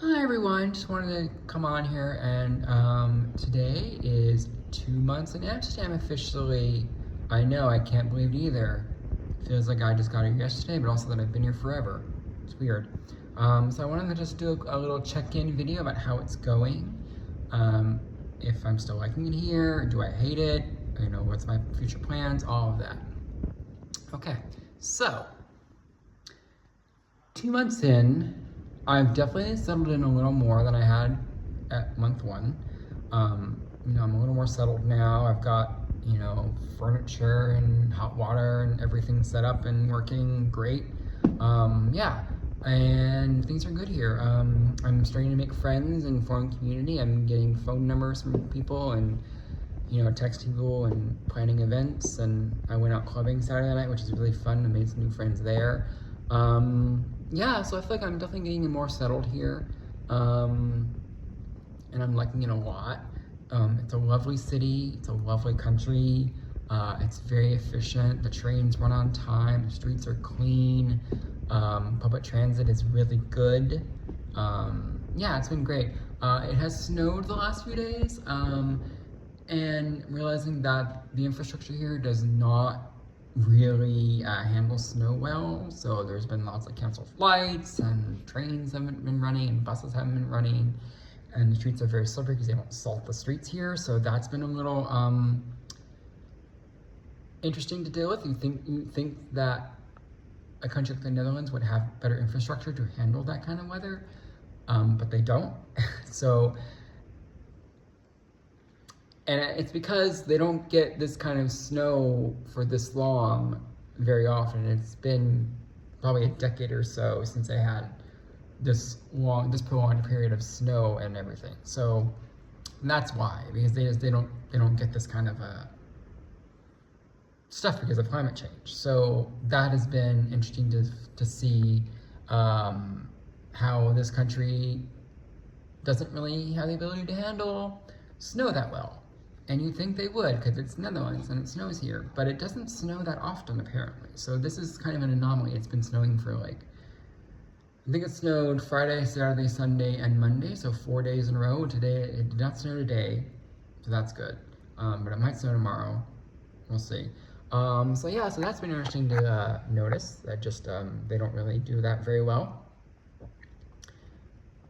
Hi everyone, just wanted to come on here and today is 2 months in Amsterdam officially. I know, I can't believe it either. Feels like I just got here yesterday, but also that I've been here forever. It's weird. So I wanted to just do a little check-in video about how it's going. If I'm still liking it here, do I hate it? You know, what's my future plans, all of that. Okay, so 2 months in, I've definitely settled in a little more than I had at month one. I'm a little more settled now. I've got, furniture and hot water and everything set up and working great. Yeah, and things are good here. I'm starting to make friends and form community. I'm getting phone numbers from people and, text people and planning events. And I went out clubbing Saturday night, which is really fun. I made some new friends there. Yeah, so I feel like I'm definitely getting more settled here, and I'm liking it a lot. It's a lovely city, it's a lovely country, it's very efficient, the trains run on time, the streets are clean, public transit is really good. Yeah, it's been great. It has snowed the last few days, and realizing that the infrastructure here does not really handle snow well. So there's been lots of canceled flights and trains haven't been running and buses haven't been running. And the streets are very slippery because they don't salt the streets here. So that's been a little interesting to deal with. You think that a country like the Netherlands would have better infrastructure to handle that kind of weather, but they don't. So, and it's because they don't get this kind of snow for this long very often. It's been probably a decade or so since they had this prolonged period of snow and everything. So that's why, because they don't get this kind of stuff because of climate change. So that has been interesting to see how this country doesn't really have the ability to handle snow that well. And you'd think they would, because it's Netherlands and it snows here, but it doesn't snow that often apparently. So this is kind of an anomaly. It's been snowing for I think it snowed Friday, Saturday, Sunday, and Monday, so 4 days in a row. Today, it did not snow today, so that's good. But it might snow tomorrow. We'll see. So that's been interesting to notice, that just they don't really do that very well.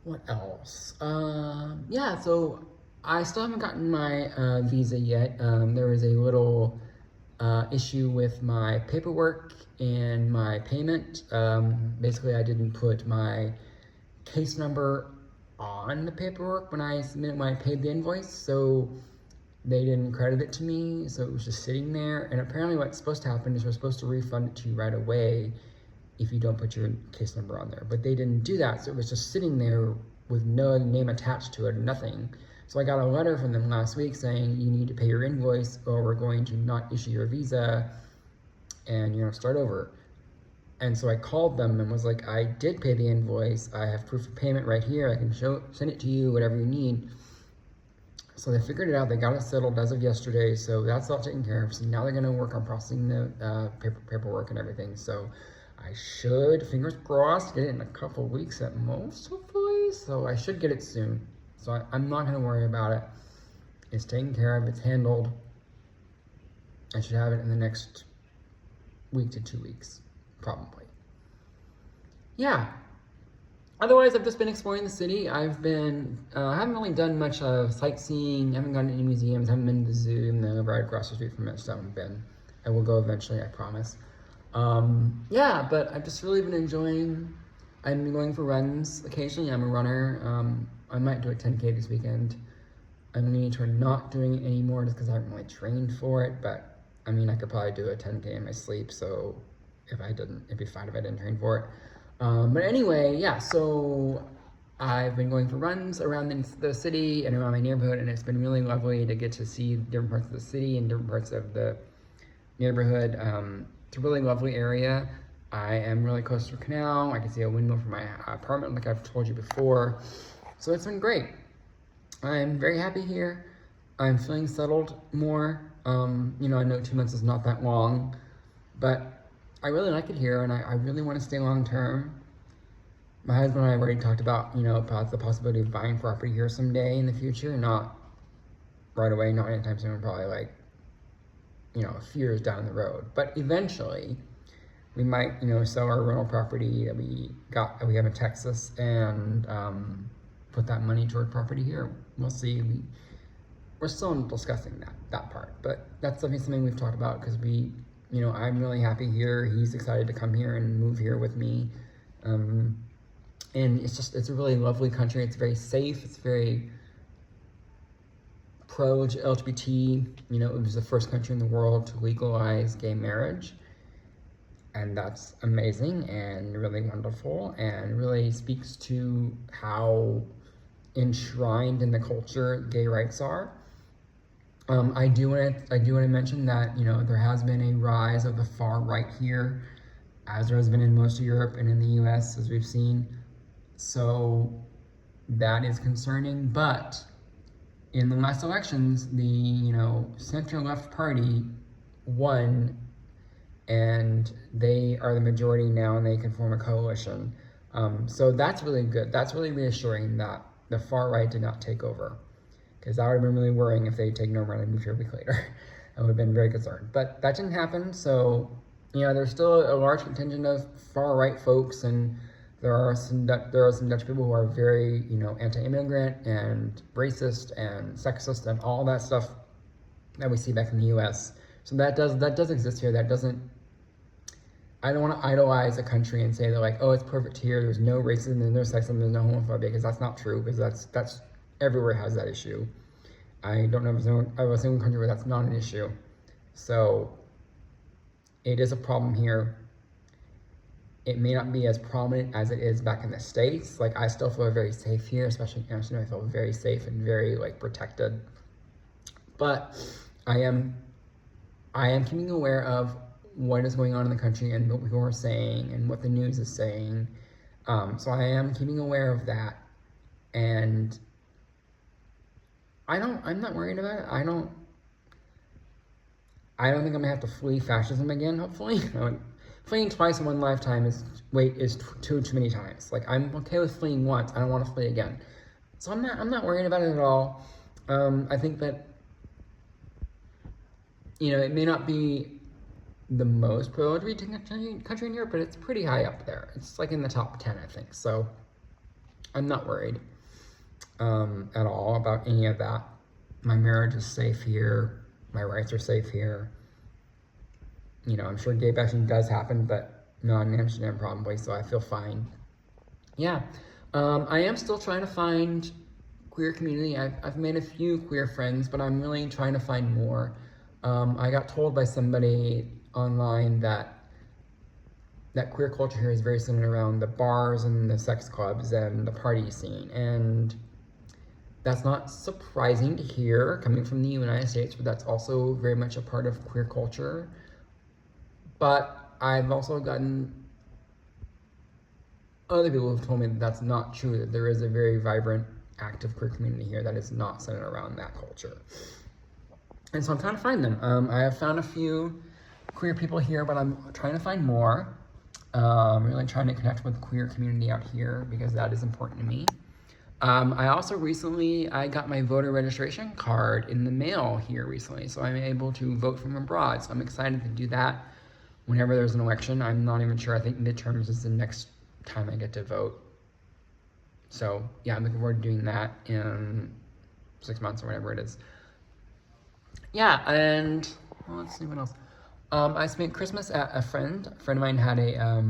What else? Yeah, so I still haven't gotten my visa yet. There was a little issue with my paperwork and my payment. Basically, I didn't put my case number on the paperwork when I paid the invoice, so they didn't credit it to me, so it was just sitting there. And apparently what's supposed to happen is we're supposed to refund it to you right away if you don't put your case number on there. But they didn't do that, so it was just sitting there with no name attached to it, nothing. So I got a letter from them last week saying you need to pay your invoice or we're going to not issue your visa and start over. And so I called them and was like, I did pay the invoice. I have proof of payment right here. I can send it to you, whatever you need. So they figured it out. They got it settled as of yesterday. So that's all taken care of. So now they're going to work on processing the paperwork and everything. So I should, fingers crossed, get it in a couple weeks at most, hopefully. So I should get it soon. So I'm not going to worry about it. It's taken care of. It's handled. I should have it in the next week to 2 weeks, probably. Yeah. Otherwise, I've just been exploring the city. I haven't really done much of sightseeing. I haven't gone to any museums. I haven't been to the zoo. No, right across the street from it. So I haven't been. I will go eventually, I promise. Yeah, but I've just really been enjoying. I've been going for runs occasionally. I'm a runner. I might do a 10K this weekend. I'm leaning toward not doing it anymore just because I haven't really trained for it, but I mean, I could probably do a 10K in my sleep, so it'd be fine if I didn't train for it. But anyway, yeah, so I've been going for runs around the city and around my neighborhood, and it's been really lovely to get to see different parts of the city and different parts of the neighborhood. It's a really lovely area. I am really close to a canal. I can see a window from my apartment, like I've told you before. So it's been great. I'm very happy here. I'm feeling settled more. I know 2 months is not that long, but I really like it here, and I really want to stay long term. My husband and I have already talked about, about the possibility of buying property here someday in the future, not right away, not anytime soon, probably like, a few years down the road. But eventually, we might, sell our rental property that we have in Texas and put that money toward property here. We'll see. We're still discussing that part, but that's definitely something we've talked about because I'm really happy here. He's excited to come here and move here with me. And it's a really lovely country. It's very safe. It's very pro LGBT. It was the first country in the world to legalize gay marriage. And that's amazing and really wonderful and really speaks to how enshrined in the culture gay rights are. I do want to mention that there has been a rise of the far right here, as there has been in most of Europe and in the U.S. as we've seen. So that is concerning. But in the last elections, the center-left party won, and they are the majority now, and they can form a coalition. So that's really good. That's really reassuring that the far right did not take over, because that would have been really worrying if they had taken over and moved here a week later. I would have been very concerned. But that didn't happen, so there's still a large contingent of far right folks, and there are some Dutch people who are very anti-immigrant and racist and sexist and all that stuff that we see back in the U.S. So that does exist here. I don't want to idolize a country and say that like, oh, it's perfect here. There's no racism, there's no sexism, there's no homophobia, because that's not true. Because that's everywhere has that issue. I don't know of a single country where that's not an issue. So it is a problem here. It may not be as prominent as it is back in the States. Like, I still feel very safe here, especially in Amsterdam. I feel very safe and very protected. But I am keeping aware of what is going on in the country and what people are saying and what the news is saying. So I am keeping aware of that, and I'm not worried about it. I don't think I'm gonna have to flee fascism again, hopefully. Fleeing twice in one lifetime is too many times. Like, I'm okay with fleeing once. I don't want to flee again. So I'm not worried about it at all. I think that it may not be the most pro-LGBT country in Europe, but it's pretty high up there. It's like in the top 10, I think. So I'm not worried at all about any of that. My marriage is safe here. My rights are safe here. I'm sure gay bashing does happen, but not in Amsterdam probably, so I feel fine. Yeah, I am still trying to find queer community. I've made a few queer friends, but I'm really trying to find more. I got told by somebody online that queer culture here is very centered around the bars and the sex clubs and the party scene, and that's not surprising to hear coming from the United States, but that's also very much a part of queer culture. But I've also gotten other people who've told me that that's not true, that there is a very vibrant, active queer community here that is not centered around that culture. And so I'm trying to find them. I have found a few queer people here, but I'm trying to find more. Really trying to connect with the queer community out here because that is important to me. I also I got my voter registration card in the mail here recently, so I'm able to vote from abroad. So I'm excited to do that whenever there's an election. I'm not even sure. I think midterms is the next time I get to vote. So yeah, I'm looking forward to doing that in 6 months or whatever it is. Yeah, and let's see what else. I spent Christmas at a friend of mine had a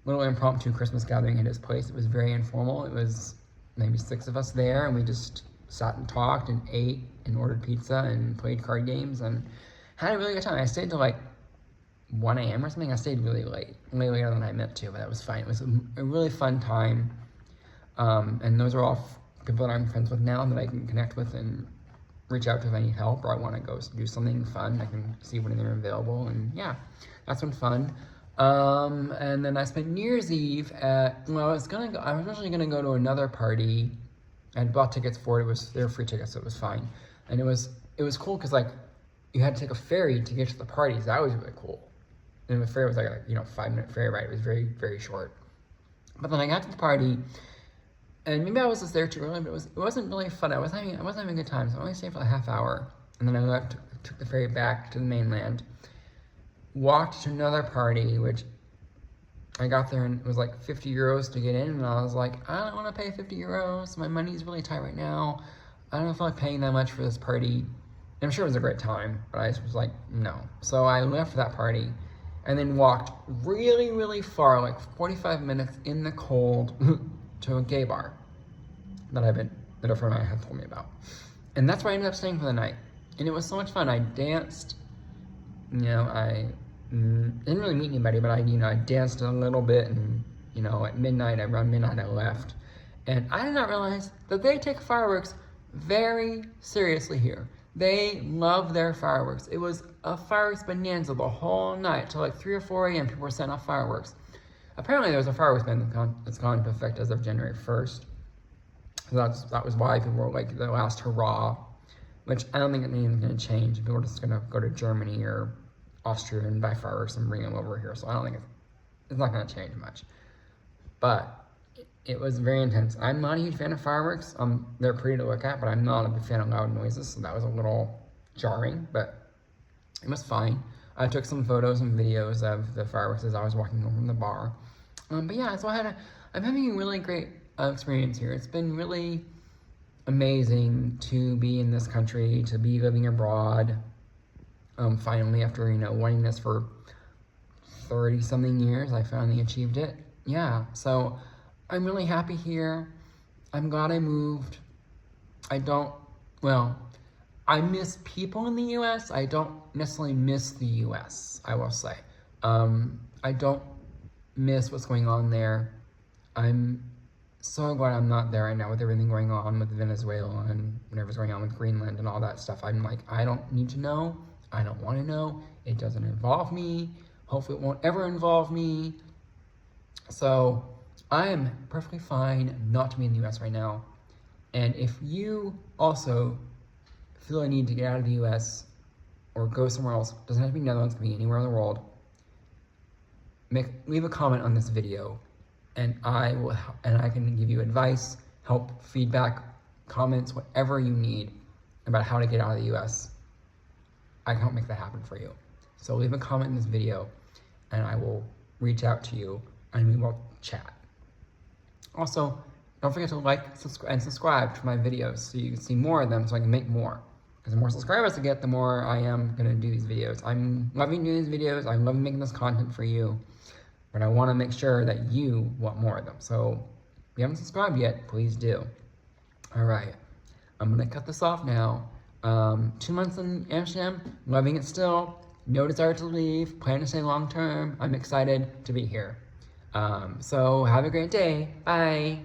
little impromptu Christmas gathering at his place. It was very informal. It was maybe 6 of us there, and we just sat and talked and ate and ordered pizza and played card games and had a really good time. I stayed till like 1 a.m. or something. I stayed really late, way later than I meant to, but that was fine. It was a really fun time. And those are all people that I'm friends with now that I can connect with and reach out to if I need help or I want to go do something fun. I can see when they're available, and yeah, that's been fun. And then I spent New Year's Eve I was originally gonna go to another party. I had bought tickets for it. They were free tickets, so it was fine. And it was cool because like you had to take a ferry to get to the party. So that was really cool. And the ferry was like a 5-minute ferry ride. It was very, very short. But then I got to the party, and maybe I was just there too early, but it wasn't really fun. I wasn't having a good time, so I only stayed for a half hour, and then I left, took the ferry back to the mainland, walked to another party, which I got there and it was like 50 euros to get in, and I was like, I don't want to pay 50 euros. My money's really tight right now. I don't feel like paying that much for this party. And I'm sure it was a great time, but I just was like, no. So I left that party and then walked really, really far, like 45 minutes in the cold to a gay bar that a friend of mine had told me about. And that's where I ended up staying for the night. And it was so much fun. I danced, I didn't really meet anybody, but I danced a little bit, and, around midnight I left. And I did not realize that they take fireworks very seriously here. They love their fireworks. It was a fireworks bonanza the whole night till like 3 or 4 a.m. People were setting off fireworks. Apparently there's a fireworks ban that's gone into effect as of January 1st. So that was why people were like the last hurrah, which I don't think anything's going to change. People are just going to go to Germany or Austria and buy fireworks and bring them over here. So I don't think it's not going to change much. But it was very intense. I'm not a huge fan of fireworks. They're pretty to look at, but I'm not a big fan of loud noises, so that was a little jarring, but it was fine. I took some photos and videos of the fireworks as I was walking home from the bar. But yeah, so I'm having a really great experience here. It's been really amazing to be in this country, to be living abroad. Finally, after, wanting this for 30-something years, I finally achieved it. Yeah, so I'm really happy here. I'm glad I moved. I miss people in the U.S. I don't necessarily miss the U.S., I will say. I don't miss what's going on there. I'm so glad I'm not there right now with everything going on with Venezuela and whatever's going on with Greenland and all that stuff. I'm like, I don't need to know. I don't want to know. It doesn't involve me. Hopefully it won't ever involve me. So I am perfectly fine not to be in the U.S. right now. And if you also feel a need to get out of the U.S. or go somewhere else, doesn't have to be Netherlands, it can be anywhere in the world, leave a comment on this video, and I can give you advice, help, feedback, comments, whatever you need about how to get out of the U.S. I can help make that happen for you. So leave a comment in this video, and I will reach out to you, and we will chat. Also, don't forget to like and subscribe to my videos so you can see more of them so I can make more. Because the more subscribers I get, the more I am going to do these videos. I'm loving doing these videos. I'm loving making this content for you. But I want to make sure that you want more of them. So if you haven't subscribed yet, please do. Alright, I'm going to cut this off now. 2 months in Amsterdam, loving it still. No desire to leave, plan to stay long term. I'm excited to be here. So have a great day. Bye.